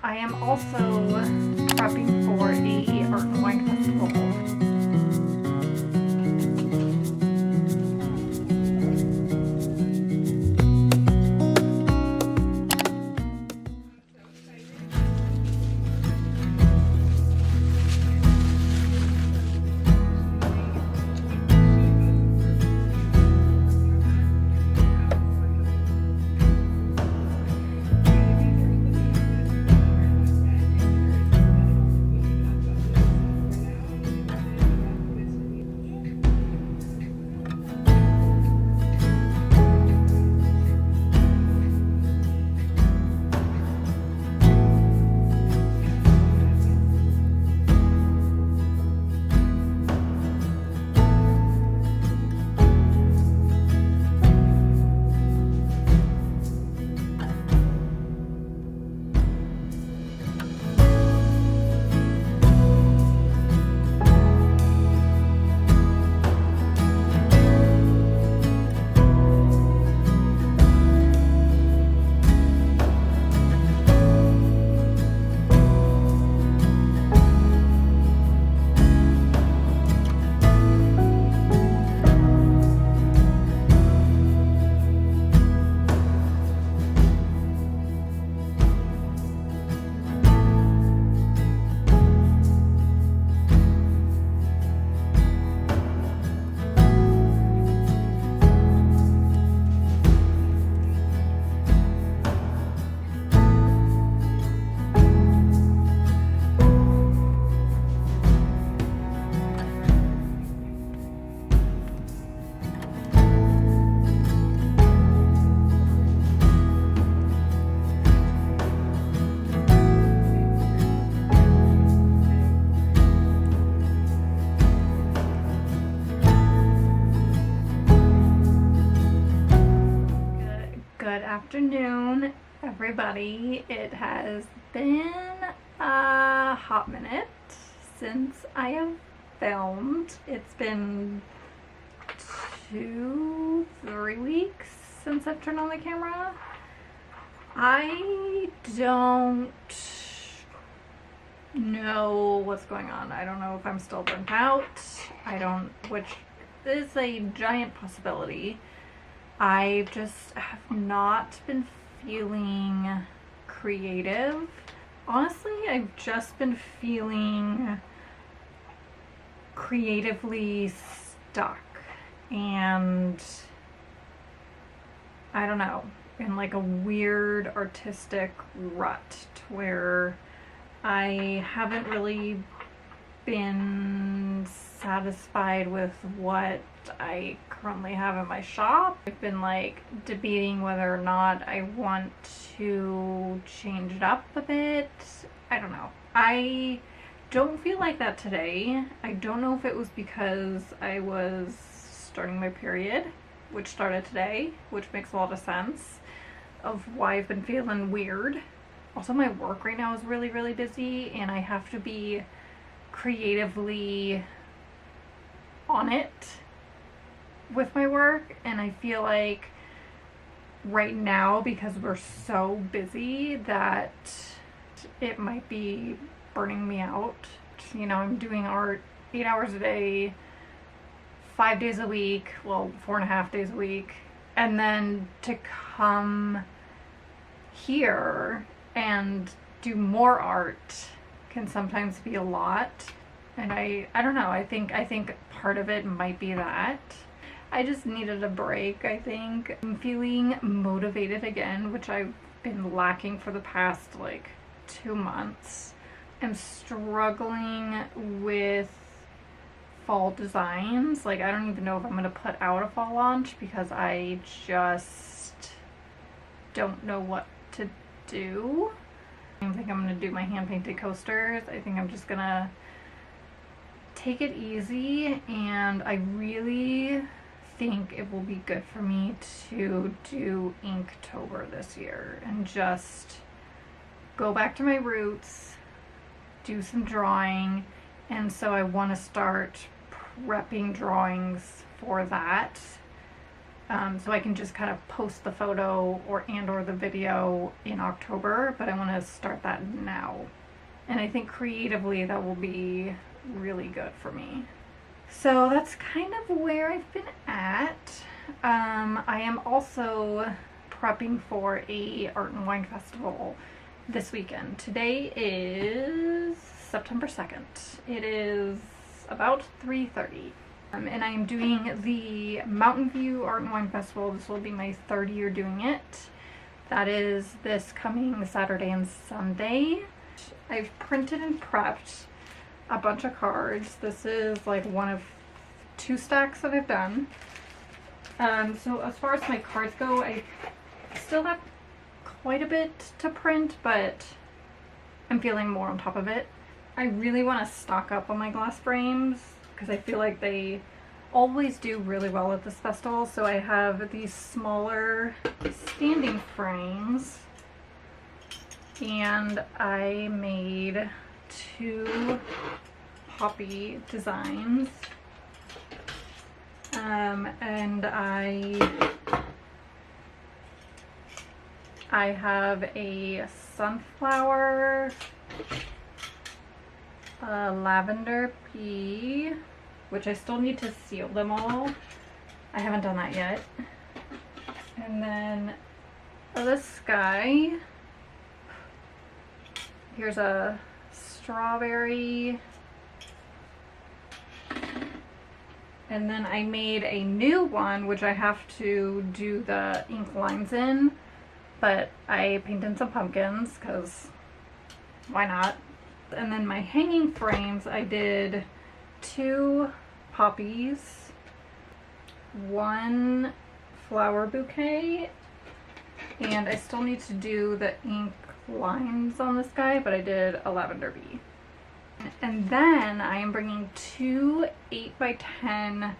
I am also prepping for a art and wine festival. Good afternoon, everybody. It has been a hot minute since I have filmed. It's been 2-3 weeks since I've turned on the camera. I don't know what's going on. I don't know if I'm still burnt out. Which is a giant possibility. I just have not been feeling creative. Honestly, I've just been feeling creatively stuck, and I don't know, in like a weird artistic rut where I haven't really been satisfied with what I currently have in my shop. I've been like debating whether or not I want to change it up a bit. I don't know. I don't feel like that today. I don't know if it was because I was starting my period, which started today, which makes a lot of sense of why I've been feeling weird. Also, my work right now is really, really busy, and I have to be creatively on it with my work, and I feel like right now, because we're so busy, that it might be burning me out. You know, I'm doing art 8 hours a day, 5 days a week, well, 4.5 days a week, and then to come here and do more art can sometimes be a lot. And I don't know, I think part of it might be that I just needed a break. I think I'm feeling motivated again, which I've been lacking for the past like 2 months. I'm struggling with fall designs. Like, I don't even know if I'm gonna put out a fall launch because I just don't know what to do. I don't think I'm gonna do my hand painted coasters. I think I'm just gonna take it easy, and I really think it will be good for me to do Inktober this year and just go back to my roots, do some drawing. And so I want to start prepping drawings for that So I can just kind of post the photo or the video in October, but I want to start that now. And I think creatively that will be really good for me. So that's kind of where I've been at. I am also prepping for a art and wine festival this weekend. Today is September 2nd. It is about 3:30. And I am doing the Mountain View Art and Wine Festival. This will be my third year doing it. That is this coming Saturday and Sunday. I've printed and prepped a bunch of cards. This is like one of 2 stacks that I've done. So as far as my cards go, I still have quite a bit to print, but I'm feeling more on top of it. I really want to stock up on my glass frames because I feel like they always do really well at this festival. So I have these smaller standing frames, and I made 2 poppy designs, and I have a sunflower, a lavender pea, which I still need to seal them all. I haven't done that yet. And then this guy, here's a strawberry. And then I made a new one, which I have to do the ink lines in, but I painted some pumpkins because why not? And then my hanging frames, I did 2 poppies, 1 flower bouquet, and I still need to do the ink lines on this guy, but I did a lavender bee. And then I am bringing 2 8x10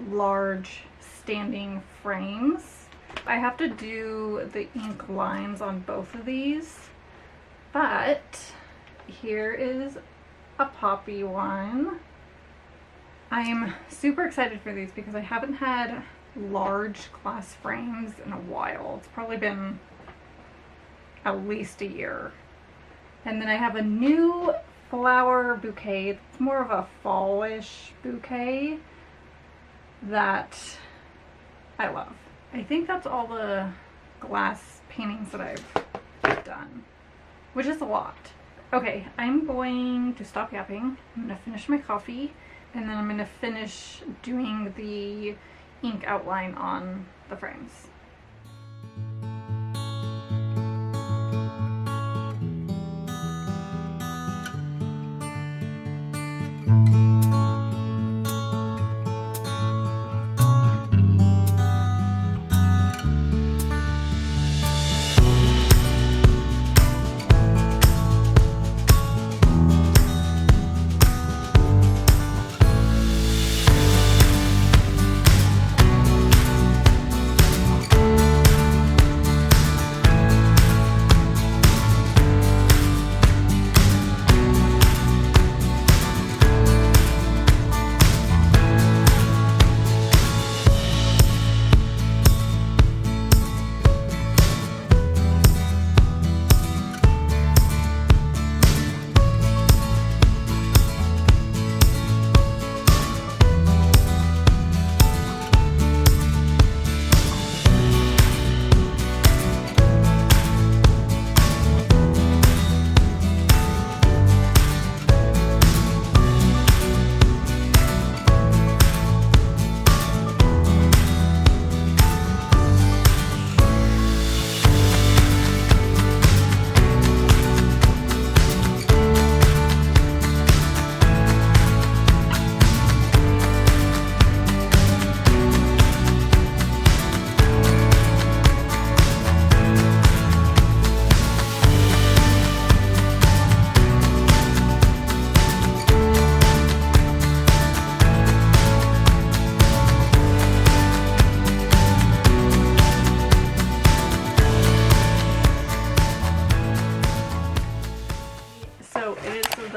large standing frames. I have to do the ink lines on both of these, but here is a poppy one. I'm super excited for these because I haven't had large glass frames in a while. It's probably been at least a year. And then I have a new flower bouquet. It's more of a fallish bouquet that I love. I think that's all the glass paintings that I've done, which is a lot. Okay, I'm going to stop yapping. I'm going to finish my coffee, and then I'm going to finish doing the ink outline on the frames.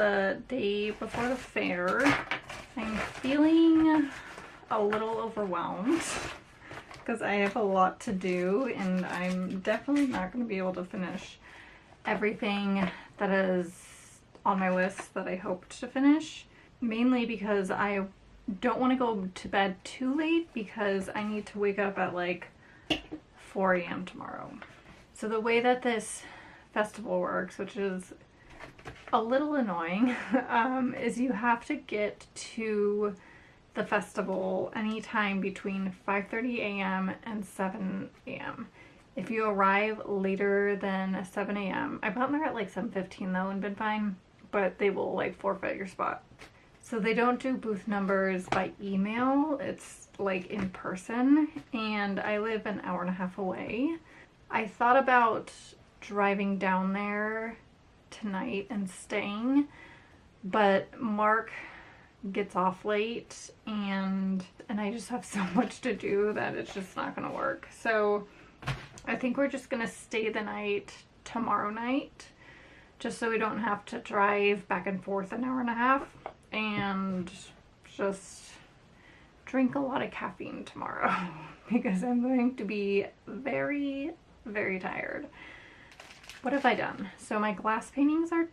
the day before the fair. I'm feeling a little overwhelmed. because I have a lot to do and I'm definitely not going to be able to finish everything that is on my list that I hoped to finish. Mainly because I don't want to go to bed too late because I need to wake up at like 4 a.m. tomorrow. So the way that this festival works, which is a little annoying, is you have to get to the festival anytime between 5:30 a.m. and 7 a.m. If you arrive later than 7 a.m., I've gotten there at like 7:15 though and been fine, but they will like forfeit your spot. So they don't do booth numbers by email, it's like in person, and I live an hour and a half away. I thought about driving down there tonight and staying, but Mark gets off late and I just have so much to do that it's just not gonna work. So I think we're just gonna stay the night tomorrow night, just so we don't have to drive back and forth an hour and a half and just drink a lot of caffeine tomorrow because I'm going to be very, very tired. What have I done? So my glass paintings are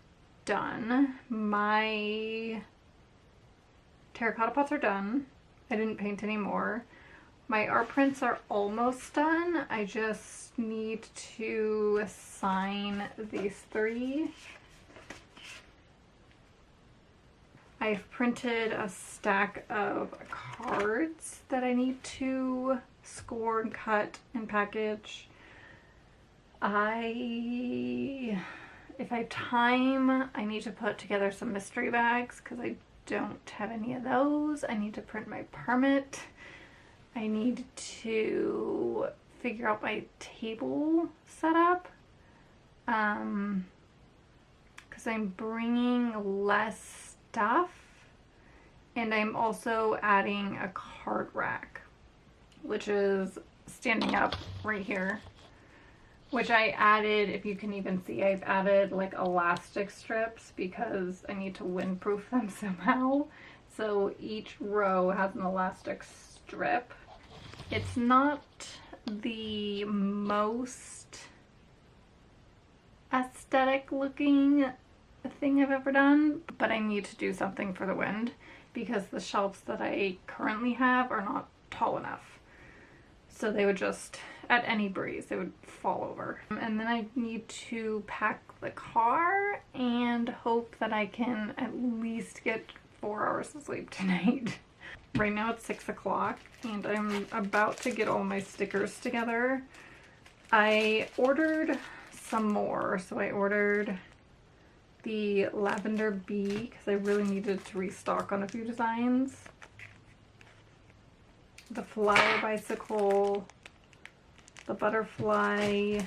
done. My terracotta pots are done. I didn't paint anymore. My art prints are almost done. I just need to sign these 3. I've printed a stack of cards that I need to score and cut and package. If I have time, I need to put together some mystery bags because I don't have any of those. I need to print my permit. I need to figure out my table setup because I'm bringing less stuff, and I'm also adding a card rack, which is standing up right here, which I added, if you can even see, I've added like elastic strips because I need to windproof them somehow. So each row has an elastic strip. It's not the most aesthetic looking thing I've ever done, but I need to do something for the wind because the shelves that I currently have are not tall enough. So they would just, at any breeze, they would fall over. And then I need to pack the car and hope that I can at least get 4 hours of sleep tonight. Right now it's 6 o'clock and I'm about to get all my stickers together. I ordered some more, so I ordered the lavender bee because I really needed to restock on a few designs. The flower bicycle, the butterfly,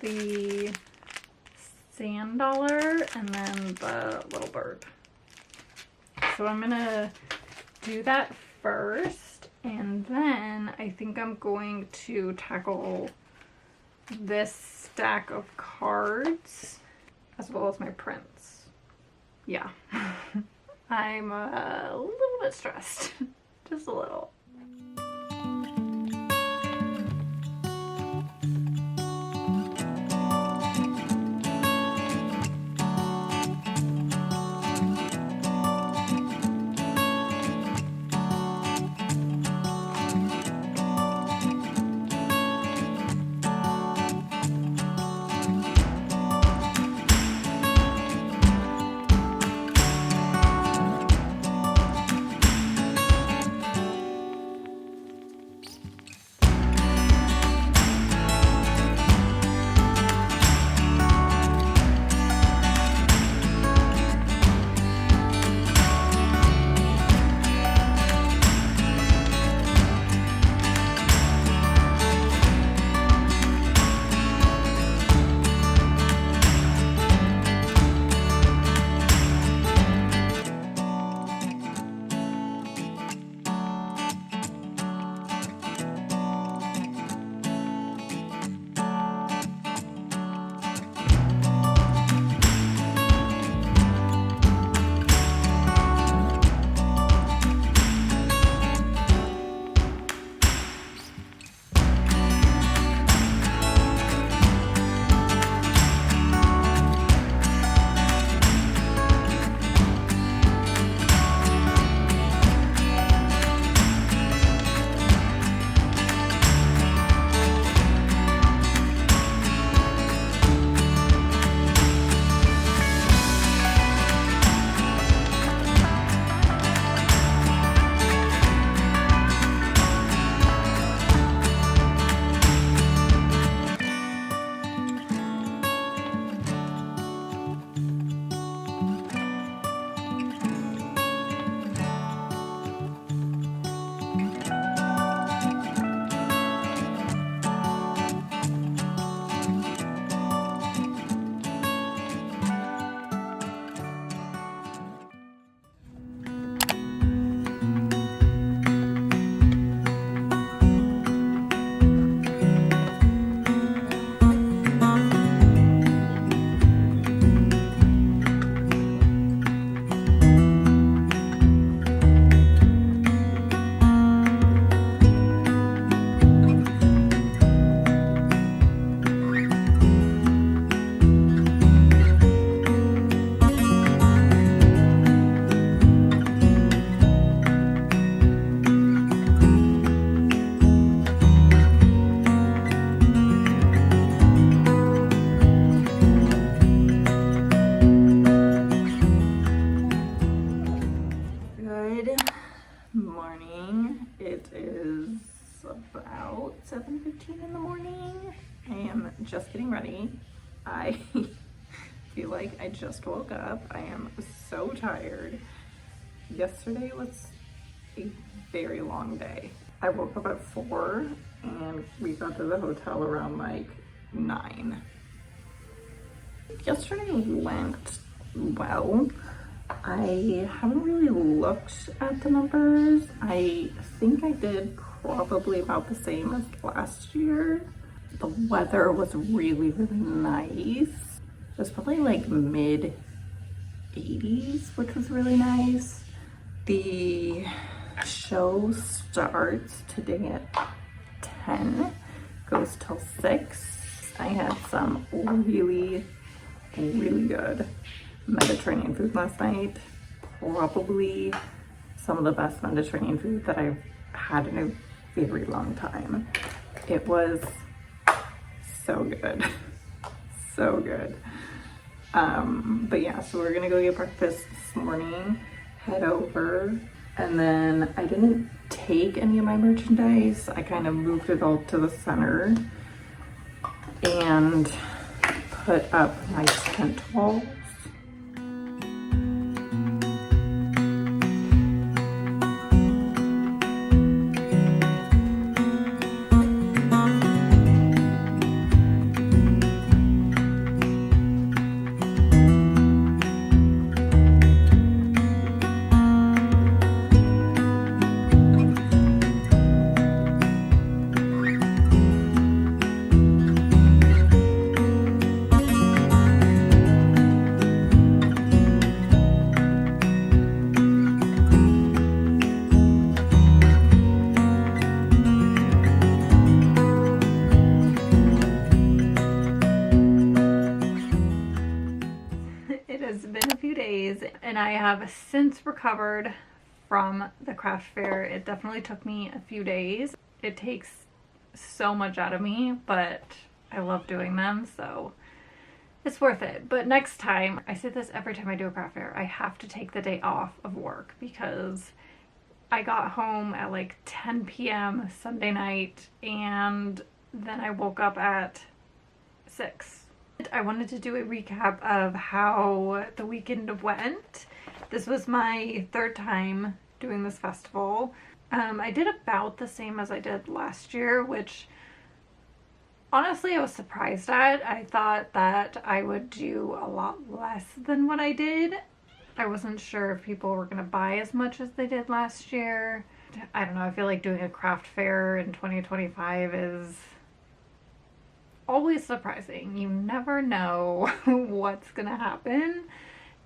the sand dollar, and then the little bird. So I'm gonna do that first, and then I think I'm going to tackle this stack of cards as well as my prints. Yeah. I'm a little bit stressed. Just a little. getting ready. I feel like I just woke up. I am so tired. Yesterday was a very long day. I woke up at 4 and we got to the hotel around like 9. Yesterday went well. I haven't really looked at the numbers. I think I did probably about the same as last year. The weather was really, really nice. It was probably like mid 80s, which was really nice. The show starts today at 10, goes till 6. I had some really, really good Mediterranean food last night. Probably some of the best Mediterranean food that I've had in a very long time. It was so good. So good. But yeah, so we're gonna go get breakfast this morning, head over, and then I didn't take any of my merchandise. I kind of moved it all to the center and put up my tent walls. Been a few days and I have since recovered from the craft fair. It definitely took me a few days. It takes so much out of me, but I love doing them, so it's worth it. But next time, I say this every time I do a craft fair, I have to take the day off of work because I got home at like 10 p.m. Sunday night and then I woke up at 6. I wanted to do a recap of how the weekend went. This was my 3rd time doing this festival. I did about the same as I did last year, which honestly I was surprised at. I thought that I would do a lot less than what I did. I wasn't sure if people were going to buy as much as they did last year. I don't know, I feel like doing a craft fair in 2025 is always surprising. You never know what's gonna happen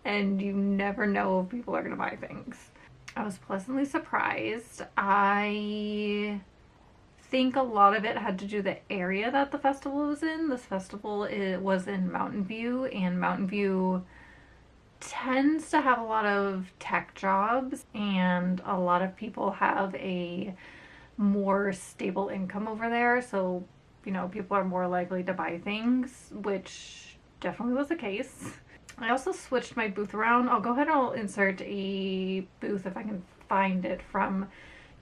and you never know if people are gonna buy things. I was pleasantly surprised. I think a lot of it had to do with the area that the festival was in. This festival was in Mountain View, and Mountain View tends to have a lot of tech jobs and a lot of people have a more stable income over there, so you know, people are more likely to buy things, which definitely was the case. I also switched my booth around. I'll go ahead and I'll insert a booth if I can find it from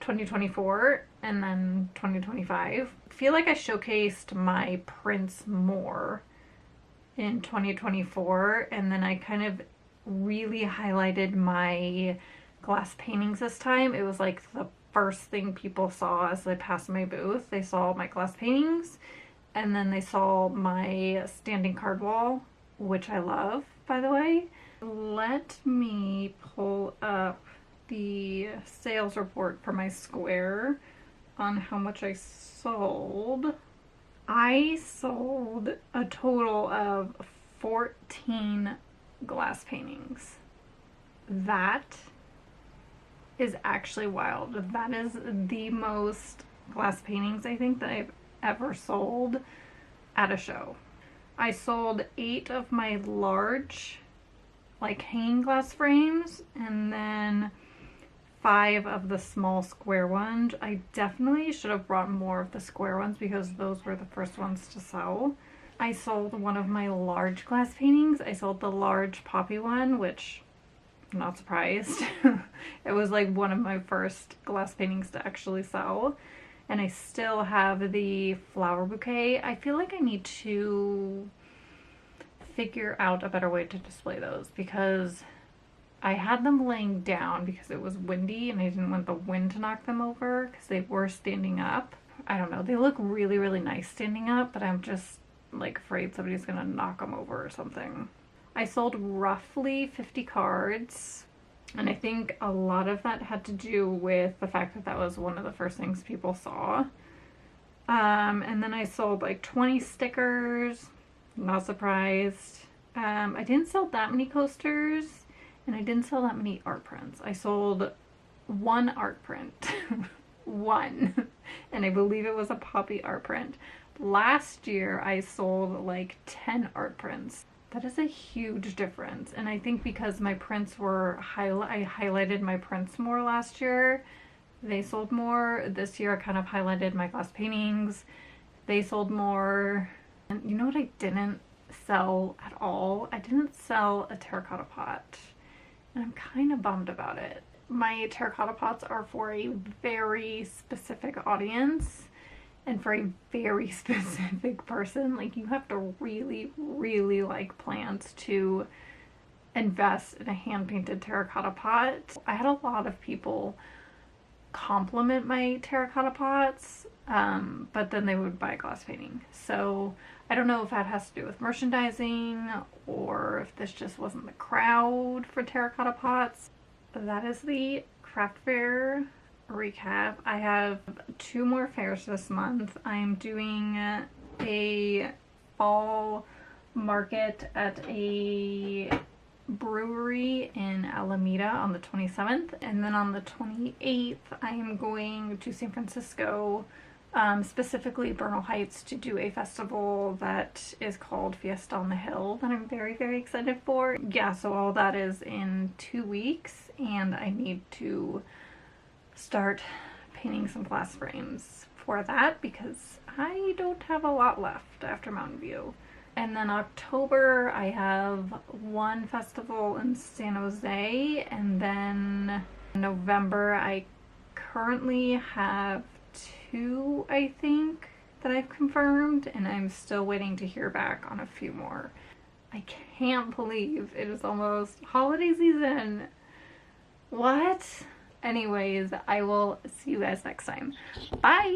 2024 and then 2025. I feel like I showcased my prints more in 2024 and then I kind of really highlighted my glass paintings this time. It was like the first thing people saw as they passed my booth. They saw my glass paintings and then they saw my standing card wall, which I love, by the way. Let me pull up the sales report for my square on how much I sold. I sold a total of 14 glass paintings. That is actually wild. That is the most glass paintings I think that I've ever sold at a show. I sold 8 of my large like hanging glass frames and then 5 of the small square ones. I definitely should have brought more of the square ones because those were the first ones to sell. I sold one of my large glass paintings. I sold the large poppy one, which I'm not surprised. It was like one of my first glass paintings to actually sell. and I still have the flower bouquet. I feel like I need to figure out a better way to display those because I had them laying down because it was windy and I didn't want the wind to knock them over because they were standing up. I don't know, they look really, really nice standing up, but I'm just like afraid somebody's gonna knock them over or something. I sold roughly 50 cards, and I think a lot of that had to do with the fact that that was one of the first things people saw. And then I sold like 20 stickers, not surprised. I didn't sell that many coasters, and I didn't sell that many art prints. I sold one art print. One. And I believe it was a Poppy art print. Last year I sold like 10 art prints. That is a huge difference. And I think because my prints were I highlighted my prints more last year, they sold more. This year I kind of highlighted my glass paintings. They sold more. And you know what I didn't sell at all? I didn't sell a terracotta pot. And I'm kind of bummed about it. My terracotta pots are for a very specific audience and for a very specific person. Like, you have to really, really like plants to invest in a hand-painted terracotta pot. I had a lot of people compliment my terracotta pots, but then they would buy a glass painting. So I don't know if that has to do with merchandising or if this just wasn't the crowd for terracotta pots. That is the craft fair recap. I have 2 more fairs this month. I'm doing a fall market at a brewery in Alameda on the 27th, and then on the 28th I am going to San Francisco, specifically Bernal Heights, to do a festival that is called Fiesta on the Hill that I'm very, very excited for. Yeah, so all that is in 2 weeks, and I need to start painting some glass frames for that because I don't have a lot left after Mountain View. And then October I have one festival in San Jose, and then November I currently have 2, I think, that I've confirmed, and I'm still waiting to hear back on a few more. I can't believe it is almost holiday season. What? Anyways, I will see you guys next time. Bye!